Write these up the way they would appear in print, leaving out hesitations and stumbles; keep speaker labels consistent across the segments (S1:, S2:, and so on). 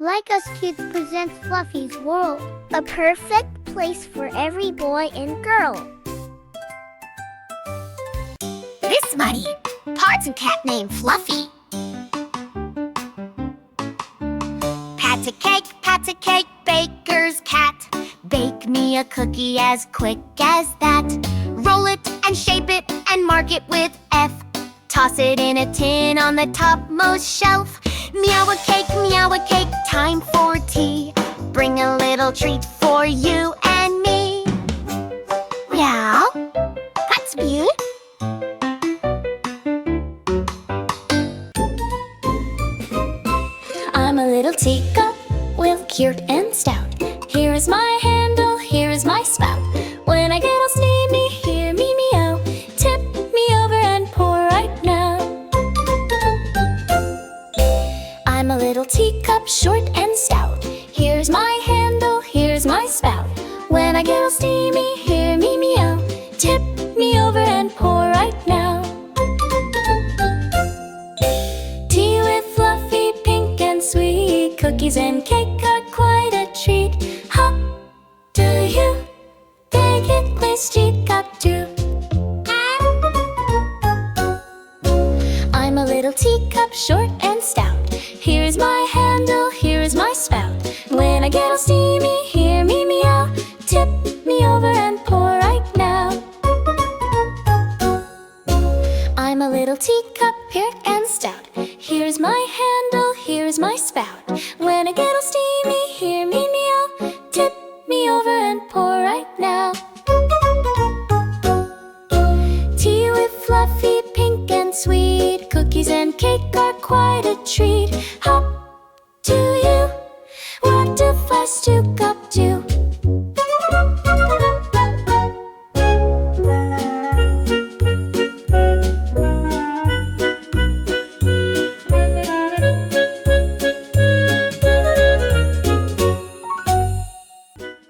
S1: Like Us Kids presents Fluffy's World, a perfect place for every boy and girl.
S2: This money, parts a cat named Fluffy. Pat a cake, baker's cat. Bake me a cookie as quick as that. Roll it and shape it and mark it with F. Toss it in a tin on the topmost shelf. Meow a cake, time for tea. Bring a little treat for you and me. Meow, that's cute. I'm a little teacup, well cured and stout. Here is my handle, here is my spout. When I get all steamy, hear me meow. Tip me over and pour right now. I'm a little teacup, short and stout. Here's my handle, here's my spout. When I get all steamy, hear me meow. Tip me over and pour right now. Tea with Fluffy, pink and sweet. Cookies and cake are quite a treat. How do you take it, Miss Teacup too? I'm a little teacup, short and stout. Here's my handle, here's my spout. When I get all steamy, hear me meow. Tip me over and pour right now. I'm a little teacup, pure and stout. Here's my handle, here's my spout. When I get all steamy, hear me meow. Tip me over and pour right now. Tea with Fluffy, pink and sweet. Cookies and cake are quite a treat. Hop to you, what do first teacup do?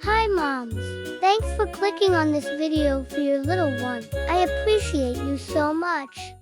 S1: Hi moms, thanks for clicking on this video for your little one. I appreciate you so much.